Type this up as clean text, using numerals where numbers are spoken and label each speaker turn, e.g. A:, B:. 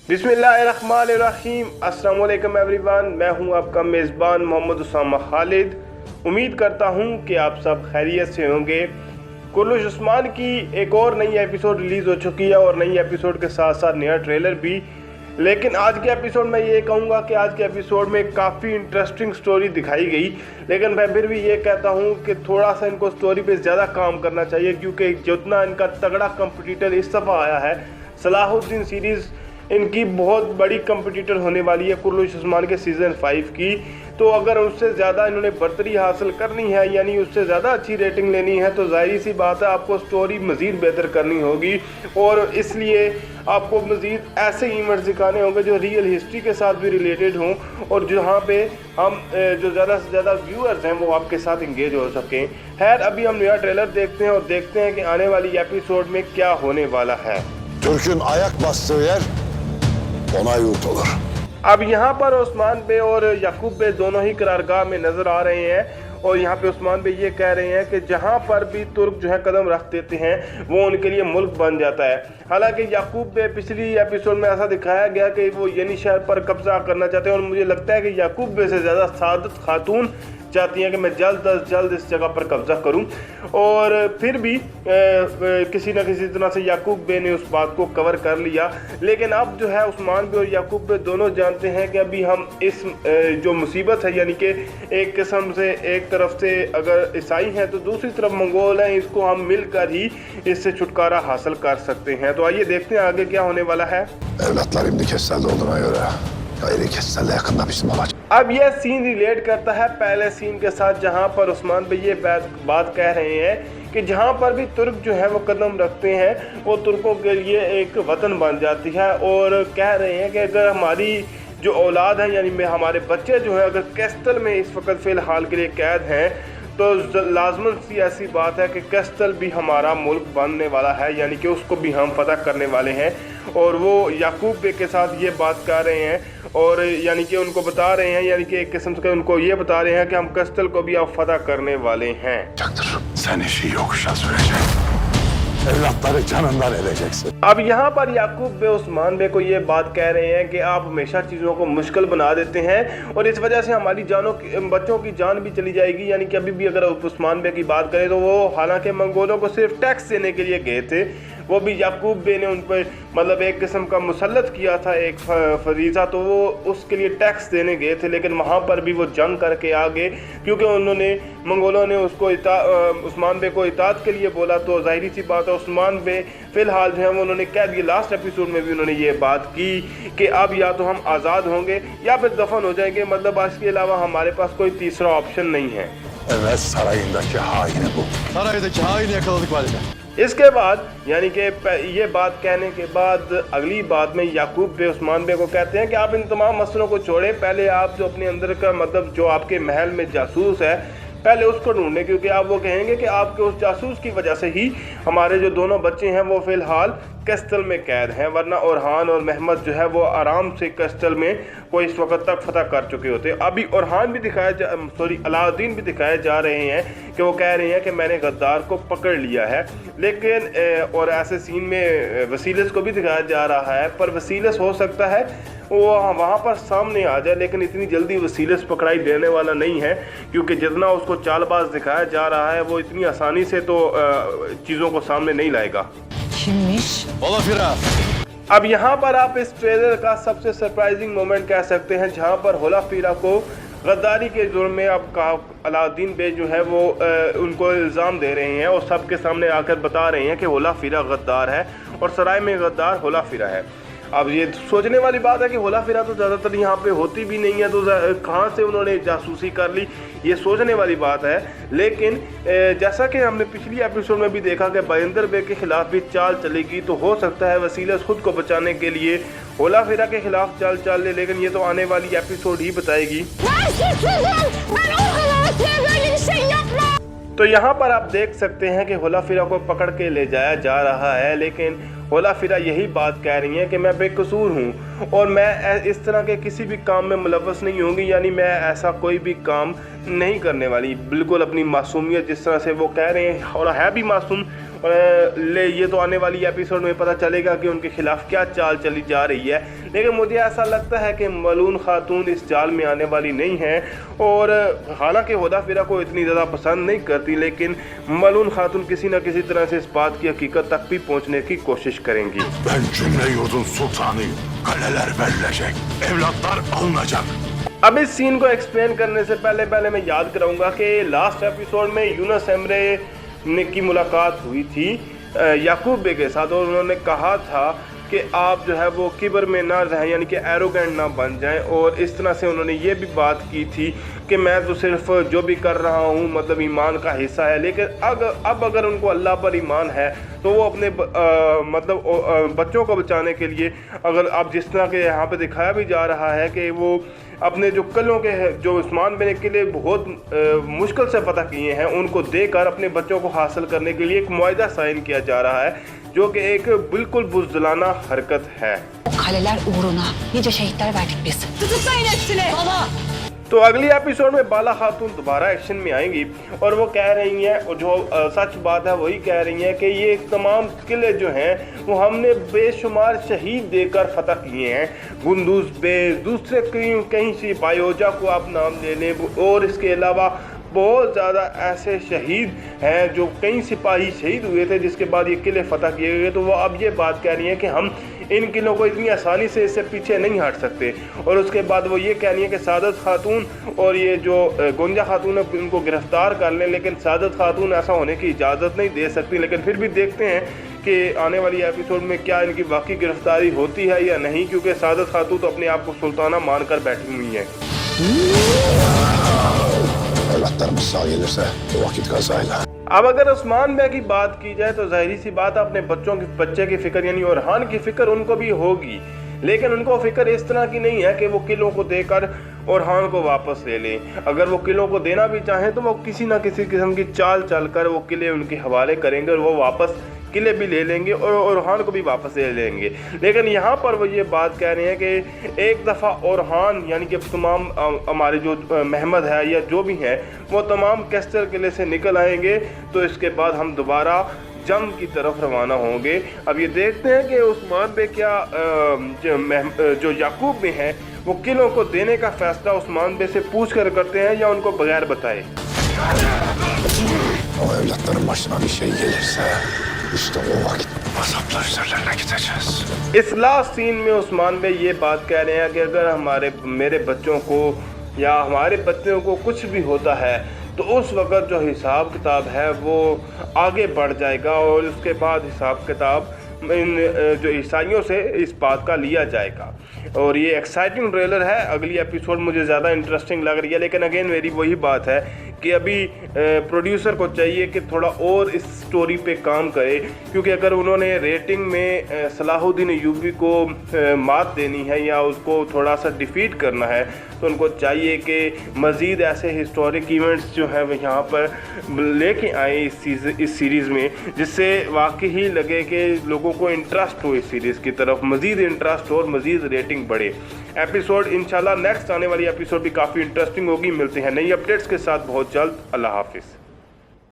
A: बिस्मिल्लाहिर्रहमानिर्रहीम। अस्सलाम वालेकुम एवरीवन, मैं हूं आपका मेज़बान मोहम्मद उसामा खालिद। उम्मीद करता हूं कि आप सब खैरियत से होंगे। कुर्लुश उस्मान की एक और नई एपिसोड रिलीज़ हो चुकी है और नई एपिसोड के साथ साथ नया ट्रेलर भी। लेकिन आज के एपिसोड में ये कहूँगा कि आज के एपिसोड में काफ़ी इंटरेस्टिंग स्टोरी दिखाई गई, लेकिन मैं फिर भी ये कहता हूँ कि थोड़ा सा इनको स्टोरी पे ज़्यादा काम करना चाहिए, क्योंकि जितना इनका तगड़ा कंपटीटर इस दफ़ा आया है सलाहुद्दीन सीरीज़, इनकी बहुत बड़ी कंपटीटर होने वाली है कुर्लुश उस्मान के सीज़न 5 की। तो अगर उससे ज़्यादा इन्होंने बर्तरी हासिल करनी है, यानी उससे ज़्यादा अच्छी रेटिंग लेनी है, तो जाहिर सी बात है आपको स्टोरी मज़ीद बेहतर करनी होगी। और इसलिए आपको मज़ीद ऐसे इवेंट्स दिखाने होंगे जो रियल हिस्ट्री के साथ भी रिलेटेड हों और जहाँ पे हम जो ज़्यादा से ज़्यादा व्यूअर्स हैं वो आपके साथ इंगेज हो सकें। खैर, अभी हम नया ट्रेलर देखते हैं और देखते हैं कि आने वाली एपिसोड में क्या होने वाला है।
B: Türk'ün ayak bastığı yer ona yurt olur.
A: अब यहाँ पर उस्मान बे और याकूब बे दोनों ही करारगाह में नज़र आ रहे हैं और यहाँ पे उस्मान बे ये कह रहे हैं कि जहाँ पर भी तुर्क जो है कदम रख देते हैं वो उनके लिए मुल्क बन जाता है। हालांकि याकूब बे पिछली एपिसोड में ऐसा दिखाया गया कि वो यानी शहर पर कब्जा करना चाहते हैं और मुझे लगता है कि याकूब बे से ज़्यादा सादत खातून चाहती हैं कि मैं जल्द अज जल्द इस जगह पर कब्जा करूं। और फिर भी किसी न किसी तरह से याकूब बे ने उस बात को कवर कर लिया। लेकिन अब जो है उस्मान बे और याकूब बे दोनों जानते हैं कि अभी हम इस जो मुसीबत है, यानी कि एक किस्म से एक तरफ से अगर ईसाई हैं तो दूसरी तरफ मंगोल हैं, इसको हम मिलकर ही इससे छुटकारा हासिल कर सकते हैं। तो आइए देखते हैं आगे क्या होने वाला है।
B: Evlatlar imdi kesselde olduğuna göre gayri kesselde yakında bizim olacak.
A: अब यह सीन रिलेट करता है पहले सीन के साथ, जहां पर उस्मान भाई ये बात कह रहे हैं कि जहां पर भी तुर्क जो है वो कदम रखते हैं वो तुर्कों के लिए एक वतन बन जाती है। और कह रहे हैं कि अगर हमारी जो औलाद है, यानी हमारे बच्चे जो हैं अगर कैस्टल में इस वक्त फ़िलहाल के लिए कैद हैं, तो लाजमन सी ऐसी बात है कि कैस्टल भी हमारा मुल्क बनने वाला है, यानी कि उसको भी हम फतह करने वाले हैं। और वो याकूब बे के साथ ये बात कर रहे हैं और यानी कि उनको बता रहे हैं, यानी कि एक किस्म से उनको ये बता रहे हैं कि हम कैस्टल को भी अब फतह करने वाले हैं।
B: Sen işi yokuşa süreceksin. Evlatları canından edeceksin.
A: अब यहाँ पर याकूब बे उस्मान बे को ये बात कह रहे हैं कि आप हमेशा चीज़ों को मुश्किल बना देते हैं और इस वजह से हमारी बच्चों की जान भी चली जाएगी। यानी कि अभी भी अगर उस्मान बे की बात करें तो वो हालांकि मंगोलों को सिर्फ टैक्स देने के लिए गए थे, वो भी याकूब बे ने उन पर मतलब एक किस्म का मुसल्लत किया था एक फरीज़ा, तो वो उसके लिए टैक्स देने गए थे। लेकिन वहाँ पर भी वो जंग करके आ गए, क्योंकि उन्होंने मंगोलों ने उसको उस्मान बे को इताअत के लिए बोला। तो जाहिर सी बात है उस्मान बे फ़िलहाल जो है वो उन्होंने कह दिया, लास्ट एपिसोड में भी उन्होंने ये बात की कि अब या तो हम आज़ाद होंगे या फिर दफन हो जाएंगे, मतलब इसके अलावा हमारे पास कोई तीसरा ऑप्शन नहीं है।
B: Evet sarayındaki haini bu.
C: Saraydaki haini yakaladık valide.
A: इसके बाद यानी कि ये बात कहने के बाद अगली बात में याकूब बे उस्मान बे को कहते हैं कि आप इन तमाम मसलों को छोड़ें, पहले आप जो अपने अंदर का मतलब जो आपके महल में जासूस है पहले उसको ढूंढें, क्योंकि आप वो कहेंगे कि आपके उस जासूस की वजह से ही हमारे जो दोनों बच्चे हैं वो फ़िलहाल कैस्टल में कैद हैं, वरना ओरहान और महमद जो है वो आराम से कैस्टल में वो इस वक्त तक फतह कर चुके होते। अभी ओरहान भी अलाउद्दीन भी दिखाए जा रहे हैं कि वो कह रहे हैं कि मैंने गद्दार को पकड़ लिया है। लेकिन और ऐसे सीन में वसीलस को भी दिखाया जा रहा है, पर वसीलस हो सकता है वो वहाँ पर सामने आ जाए, लेकिन इतनी जल्दी वसीलस पकड़ाई देने वाला नहीं है, क्योंकि जितना उसको चालबाज दिखाया जा रहा है वो इतनी आसानी से तो चीज़ों को सामने नहीं लाएगा।
C: Olafira.
A: अब यहाँ पर आप इस ट्रेलर का सबसे सरप्राइजिंग मोमेंट कह सकते हैं, जहाँ पर होलाफिरा को गद्दारी के जुर्म में अब अलाउद्दीन बे जो है वो उनको इल्ज़ाम दे रहे हैं और सबके सामने आकर बता रहे हैं कि होलाफिरा गद्दार है और सराय में गद्दार होलाफिरा है। अब ये सोचने वाली बात है कि होलाफिरा तो ज़्यादातर यहाँ पे होती भी नहीं है, तो कहाँ से उन्होंने जासूसी कर ली, ये सोचने वाली बात है। लेकिन जैसा कि हमने पिछली एपिसोड में भी देखा कि बाइंदर बे के ख़िलाफ़ भी चाल चलेगी, तो हो सकता है वसीलस खुद को बचाने के लिए होलाफिरा के ख़िलाफ़ चाल चल ले, लेकिन ये तो आने वाली एपिसोड ही बताएगी। तो यहाँ पर आप देख सकते हैं कि होलाफिरा को पकड़ के ले जाया जा रहा है, लेकिन होलाफिरा यही बात कह रही हैं कि मैं बेकसूर हूँ और मैं इस तरह के किसी भी काम में मुलव्वस नहीं होंगी, यानी मैं ऐसा कोई भी काम नहीं करने वाली। बिल्कुल अपनी मासूमियत जिस तरह से वो कह रहे हैं और है भी मासूम, ये तो आने वाली एपिसोड में पता चलेगा कि उनके खिलाफ क्या चाल चली जा रही है। लेकिन मुझे ऐसा लगता है कि मलून खातून इस जाल में आने वाली नहीं है, और हालांकि हुदा फिरा को इतनी ज़्यादा पसंद नहीं करती, लेकिन मलून खातून किसी न किसी तरह से इस बात की हकीकत तक भी पहुँचने की कोशिश करेंगी। अब इस सीन को एक्सप्लेन करने से पहले मैं याद कराऊंगा कि लास्ट एपिसोड में यूनुस एमरे की मुलाकात हुई थी याकूब बे के साथ, और उन्होंने कहा था कि आप जो है वो किबर में ना रहें, यानी कि एरोगेंट ना बन जाएं। और इस तरह से उन्होंने ये भी बात की थी कि मैं तो सिर्फ जो भी कर रहा हूँ मतलब ईमान का हिस्सा है। लेकिन अब अगर उनको अल्लाह पर ईमान है तो वो अपने बच्चों को बचाने के लिए, अगर आप जिस तरह के यहाँ पे दिखाया भी जा रहा है कि वो अपने जो किलों के जो उस्मान बिन के लिए बहुत मुश्किल से फतह किए हैं, उनको देकर अपने बच्चों को हासिल करने के लिए एक मुआहिदा साइन किया जा रहा है, जो कि एक बिल्कुल बुज़दिलाना हरकत है।
D: Kaleler uğruna nice şehitler verdik biz. Tutuklayın hepsini. Baba.
A: तो अगली एपिसोड में बाला खातून दोबारा एक्शन में आएंगी, और वो कह रही हैं, और जो सच बात है वही कह रही हैं कि ये तमाम किले जो हैं वो हमने बेशुमार शहीद देकर फतह किए हैं। गुंदूज बे, दूसरे कहीं सिपाहीजा को आप नाम ले लें, और इसके अलावा बहुत ज़्यादा ऐसे शहीद हैं जो कई सिपाही शहीद हुए थे जिसके बाद ये किले फतह किए गए। तो वो अब ये बात कह रही हैं कि हम इन किलों को इतनी आसानी से इससे पीछे नहीं हट सकते। और उसके बाद वो ये कह रही है कि सादत खातून और ये जो गुंजा खातून है इनको गिरफ्तार कर लें, लेकिन सादत खातून ऐसा होने की इजाज़त नहीं दे सकती। लेकिन फिर भी देखते हैं कि आने वाली एपिसोड में क्या इनकी वाकई गिरफ्तारी होती है या नहीं, क्योंकि सादत खातून तो अपने आप को सुल्ताना मानकर बैठी हुई हैं। अब अगर उस्मान बे की बात की जाए तो जाहिर सी बात अपने बच्चे की फिक्र यानी ओरहान की फिक्र उनको भी होगी, लेकिन उनको फिक्र इस तरह की नहीं है कि वो किलों को देकर ओरहान को वापस ले लें। अगर वो किलों को देना भी चाहें तो वो किसी न किसी किस्म की चाल चलकर वो किले उनके हवाले करेंगे, और वो वापस किले भी ले लेंगे और ओरहान को भी वापस ले लेंगे। लेकिन यहाँ पर वो ये बात कह रहे हैं कि एक दफ़ा ओरहान यानी कि तमाम हमारे जो महमद है या जो भी हैं वो तमाम कैस्टर किले से निकल आएंगे, तो इसके बाद हम दोबारा जंग की तरफ रवाना होंगे। अब ये देखते हैं कि उस्मान बे क्या जो याकूब में है वो किलों को देने का फैसला उस्मान बे से पूछ कर करते हैं या उनको बगैर बताए। इस लास्ट सीन में उस्मान बे ये बात कह रहे हैं कि अगर मेरे बच्चों को या हमारे बच्चों को कुछ भी होता है तो उस वक़्त जो हिसाब किताब है वो आगे बढ़ जाएगा, और उसके बाद हिसाब किताब इन जो ईसाइयों से इस बात का लिया जाएगा। और ये एक्साइटिंग ट्रेलर है, अगली एपिसोड मुझे ज़्यादा इंटरेस्टिंग लग रही है। लेकिन अगेन मेरी वही बात है कि अभी प्रोड्यूसर को चाहिए कि थोड़ा और इस स्टोरी पे काम करे, क्योंकि अगर उन्होंने रेटिंग में सलाहुद्दीन अय्यूबी को मात देनी है या उसको थोड़ा सा डिफीट करना है, तो उनको चाहिए कि मज़ीद ऐसे हिस्टोरिक इवेंट्स जो हैं वो यहाँ पर लेके आए इस सीरीज़ में, जिससे वाकई ही लगे कि लोगों को इंटरेस्ट हो इस सीरीज़ की तरफ, मज़ीद इंटरेस्ट हो और मज़ीद रेटिंग बढ़े। एपिसोड इंशाल्लाह नेक्स्ट आने वाली एपिसोड भी काफ़ी इंटरेस्टिंग होगी। मिलते हैं नई अपडेट्स के साथ बहुत जल्द। अल्लाह हाफिज़।